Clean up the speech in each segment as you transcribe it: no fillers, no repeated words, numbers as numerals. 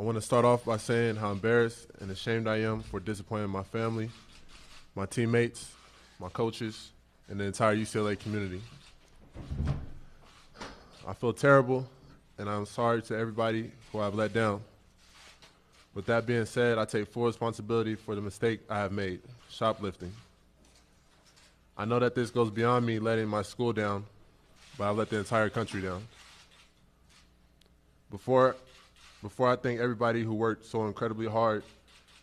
I want to start off by saying how embarrassed and ashamed I am for disappointing my family, my teammates, my coaches, and the entire UCLA community. I feel terrible, and I'm sorry to everybody who I've let down. With that being said, I take full responsibility for the mistake I have made, shoplifting. I know that this goes beyond me letting my school down, but I let the entire country down. Before I thank everybody who worked so incredibly hard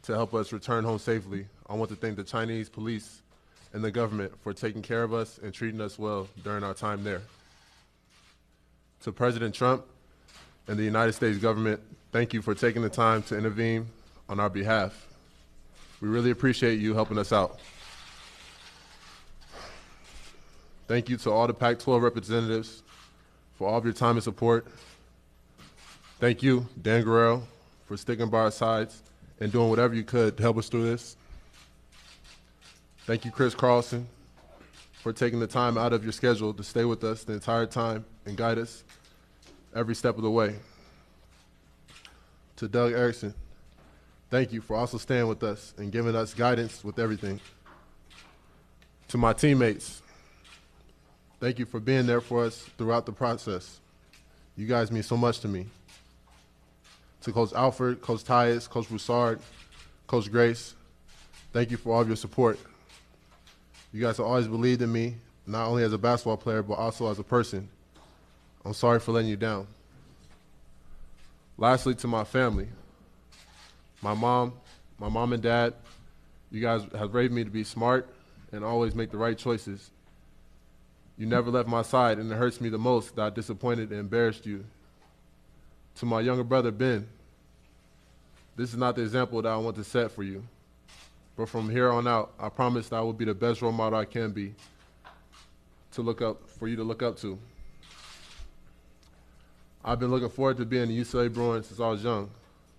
to help us return home safely, I want to thank the Chinese police and the government for taking care of us and treating us well during our time there. To President Trump and the United States government, thank you for taking the time to intervene on our behalf. We really appreciate you helping us out. Thank you to all the Pac-12 representatives for all of your time and support. Thank you, Dan Guerrero, for sticking by our sides and doing whatever you could to help us through this. Thank you, Chris Carlson, for taking the time out of your schedule to stay with us the entire time and guide us every step of the way. To Doug Erickson, thank you for also staying with us and giving us guidance with everything. To my teammates, thank you for being there for us throughout the process. You guys mean so much to me. To Coach Alfred, Coach Tyus, Coach Broussard, Coach Grace, thank you for all of your support. You guys have always believed in me, not only as a basketball player, but also as a person. I'm sorry for letting you down. Lastly, to my family, my mom and dad, you guys have raised me to be smart and always make the right choices. You never left my side, and it hurts me the most that I disappointed and embarrassed you. To my younger brother, Ben, this is not the example that I want to set for you. But from here on out, I promise that I will be the best role model I can be for you to look up to. I've been looking forward to being a UCLA Bruin since I was young.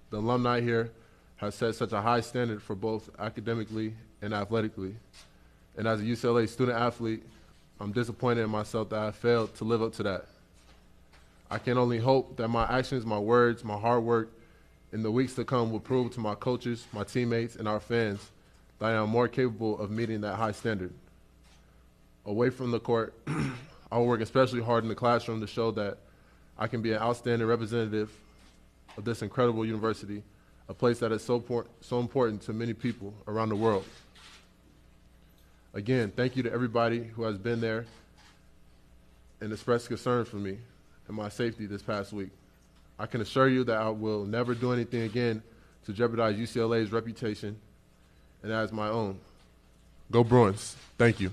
The alumni here have set such a high standard for both academically and athletically. And as a UCLA student athlete, I'm disappointed in myself that I failed to live up to that. I can only hope that my actions, my words, my hard work in the weeks to come will prove to my coaches, my teammates, and our fans that I am more capable of meeting that high standard. Away from the court, I will work especially hard in the classroom to show that I can be an outstanding representative of this incredible university, a place that is so important to many people around the world. Again, thank you to everybody who has been there and expressed concern for me and my safety this past week. I can assure you that I will never do anything again to jeopardize UCLA's reputation and as my own. Go Bruins. Thank you.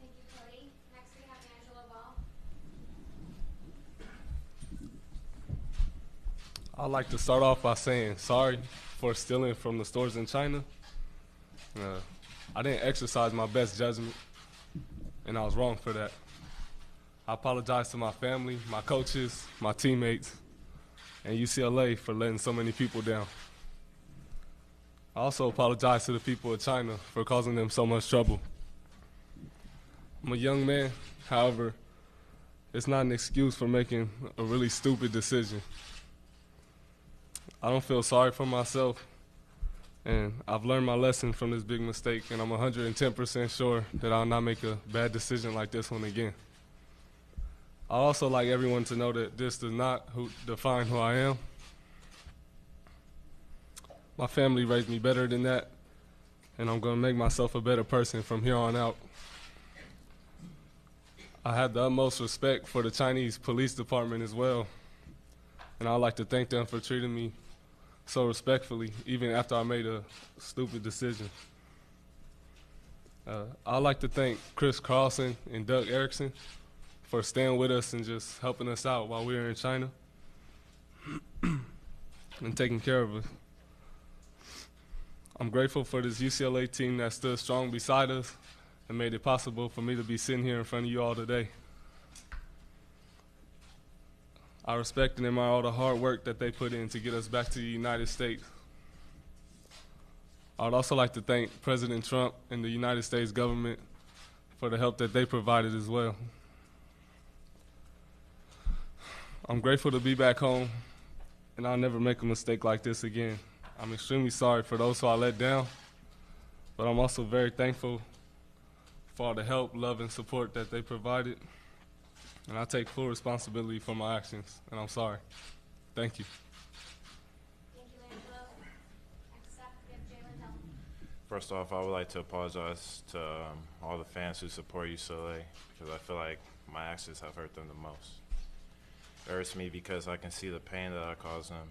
Thank you, Cody. Next we have LiAngelo Ball. I'd like to start off by saying sorry for stealing from the stores in China. I didn't exercise my best judgment, and I was wrong for that. I apologize to my family, my coaches, my teammates, and UCLA for letting so many people down. I also apologize to the people of China for causing them so much trouble. I'm a young man, however, it's not an excuse for making a really stupid decision. I don't feel sorry for myself, and I've learned my lesson from this big mistake, and I'm 110% sure that I'll not make a bad decision like this one again. I'd also like everyone to know that this does not define who I am. My family raised me better than that, and I'm going to make myself a better person from here on out. I have the utmost respect for the Chinese police department as well, and I'd like to thank them for treating me so respectfully, even after I made a stupid decision. I'd like to thank Chris Carlson and Doug Erickson for staying with us and just helping us out while we were in China and taking care of us. I'm grateful for this UCLA team that stood strong beside us and made it possible for me to be sitting here in front of you all today. I respect and admire all the hard work that they put in to get us back to the United States. I would also like to thank President Trump and the United States government for the help that they provided as well. I'm grateful to be back home and I'll never make a mistake like this again. I'm extremely sorry for those who I let down, but I'm also very thankful for all the help, love, and support that they provided. And I take full responsibility for my actions, and I'm sorry. Thank you. Thank you, LiAngelo. Next up, we have Jalen Hill. First off, I would like to apologize to all the fans who support UCLA because I feel like my actions have hurt them the most. It hurts me because I can see the pain that I caused them.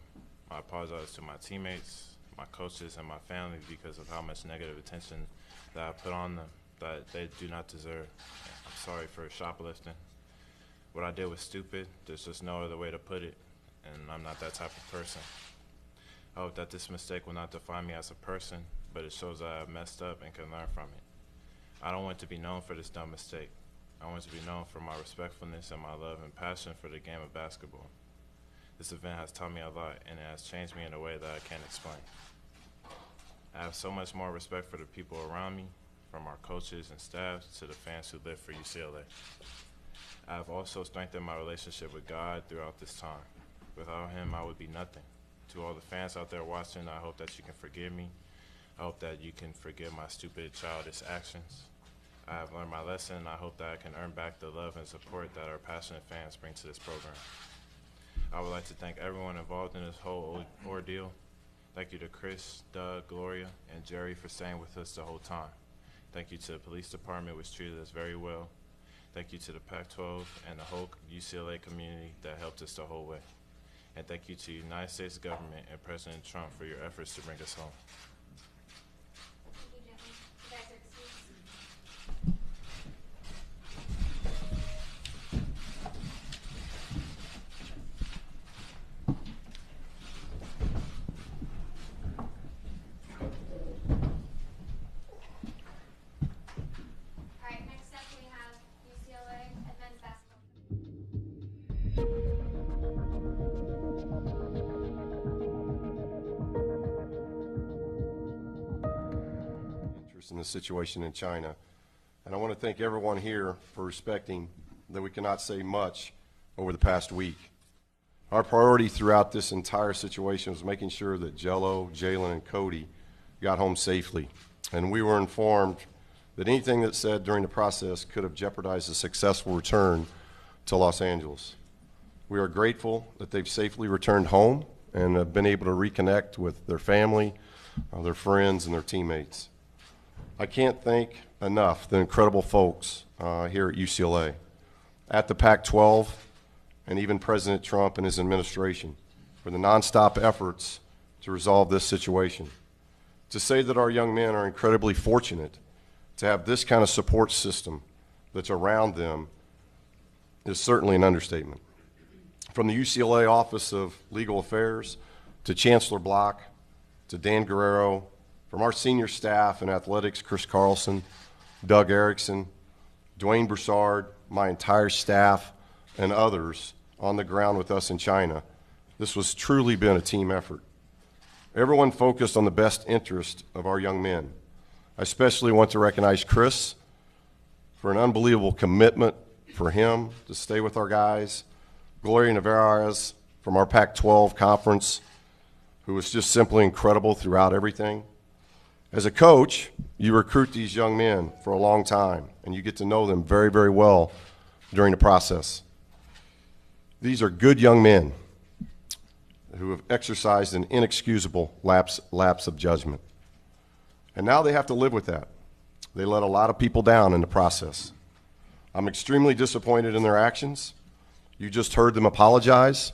I apologize to my teammates, my coaches, and my family because of how much negative attention that I put on them that they do not deserve. I'm sorry for shoplifting. What I did was stupid. There's just no other way to put it, and I'm not that type of person. I hope that this mistake will not define me as a person, but it shows that I've messed up and can learn from it. I don't want to be known for this dumb mistake. I want to be known for my respectfulness and my love and passion for the game of basketball. This event has taught me a lot, and it has changed me in a way that I can't explain. I have so much more respect for the people around me, from our coaches and staff to the fans who live for UCLA. I have also strengthened my relationship with God throughout this time. Without Him, I would be nothing. To all the fans out there watching, I hope that you can forgive me. I hope that you can forgive my stupid, childish actions. I have learned my lesson, and I hope that I can earn back the love and support that our passionate fans bring to this program. I would like to thank everyone involved in this whole ordeal. Thank you to Chris, Doug, Gloria, and Jerry for staying with us the whole time. Thank you to the police department, which treated us very well. Thank you to the Pac-12 and the whole UCLA community that helped us the whole way. And thank you to the United States government and President Trump for your efforts to bring us home. Thank you, gentlemen. You guys are excused. All right, next up we have UCLA Advanced Basketball. Interest in the situation in China. And I want to thank everyone here for respecting that we cannot say much over the past week. Our priority throughout this entire situation was making sure that Jello, Jalen, and Cody got home safely. And we were informed that anything that's said during the process could have jeopardized a successful return to Los Angeles. We are grateful that they've safely returned home and have been able to reconnect with their family, their friends, and their teammates. I can't thank enough the incredible folks here at UCLA, at the Pac-12, and even President Trump and his administration for the nonstop efforts to resolve this situation. To say that our young men are incredibly fortunate to have this kind of support system that's around them is certainly an understatement. From the UCLA Office of Legal Affairs to Chancellor Block to Dan Guerrero, from our senior staff in athletics, Chris Carlson, Doug Erickson, Dwayne Broussard, my entire staff, and others on the ground with us in China, this has truly been a team effort. Everyone focused on the best interest of our young men. I especially want to recognize Chris for an unbelievable commitment for him to stay with our guys, Gloria Navarez from our Pac-12 conference, who was just simply incredible throughout everything. As a coach, you recruit these young men for a long time, and you get to know them very, very well during the process. These are good young men who have exercised an inexcusable lapse of judgment. And now they have to live with that. They let a lot of people down in the process. I'm extremely disappointed in their actions. You just heard them apologize.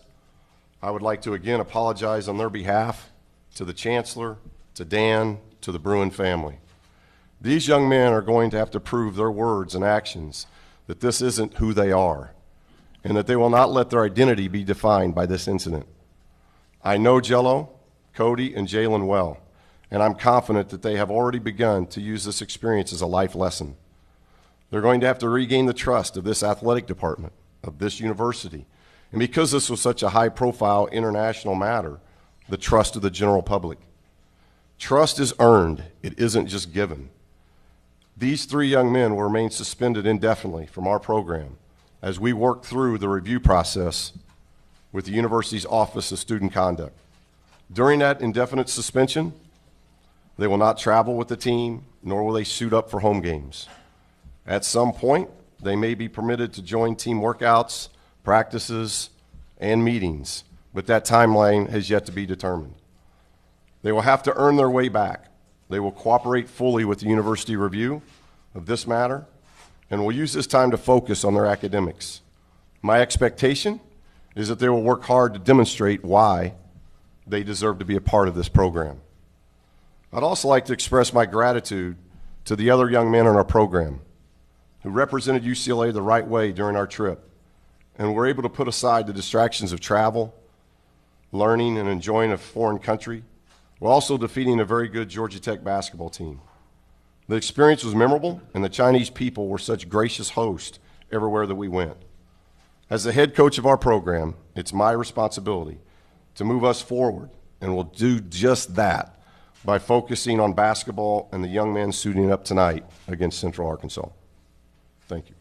I would like to again apologize on their behalf to the Chancellor, to Dan, to the Bruin family. These young men are going to have to prove their words and actions that this isn't who they are, and that they will not let their identity be defined by this incident. I know Jello, Cody, and Jalen well, and I'm confident that they have already begun to use this experience as a life lesson. They're going to have to regain the trust of this athletic department, of this university, and because this was such a high-profile international matter, the trust of the general public. Trust is earned, it isn't just given. These three young men will remain suspended indefinitely from our program as we work through the review process with the university's Office of Student Conduct. During that indefinite suspension, they will not travel with the team, nor will they suit up for home games. At some point, they may be permitted to join team workouts, practices, and meetings, but that timeline has yet to be determined. They will have to earn their way back. They will cooperate fully with the university review of this matter and will use this time to focus on their academics. My expectation is that they will work hard to demonstrate why they deserve to be a part of this program. I'd also like to express my gratitude to the other young men in our program who represented UCLA the right way during our trip and were able to put aside the distractions of travel, learning, and enjoying a foreign country, while also defeating a very good Georgia Tech basketball team. The experience was memorable, and the Chinese people were such gracious hosts everywhere that we went. As the head coach of our program, it's my responsibility to move us forward, and we'll do just that by focusing on basketball and the young men suiting up tonight against Central Arkansas. Thank you.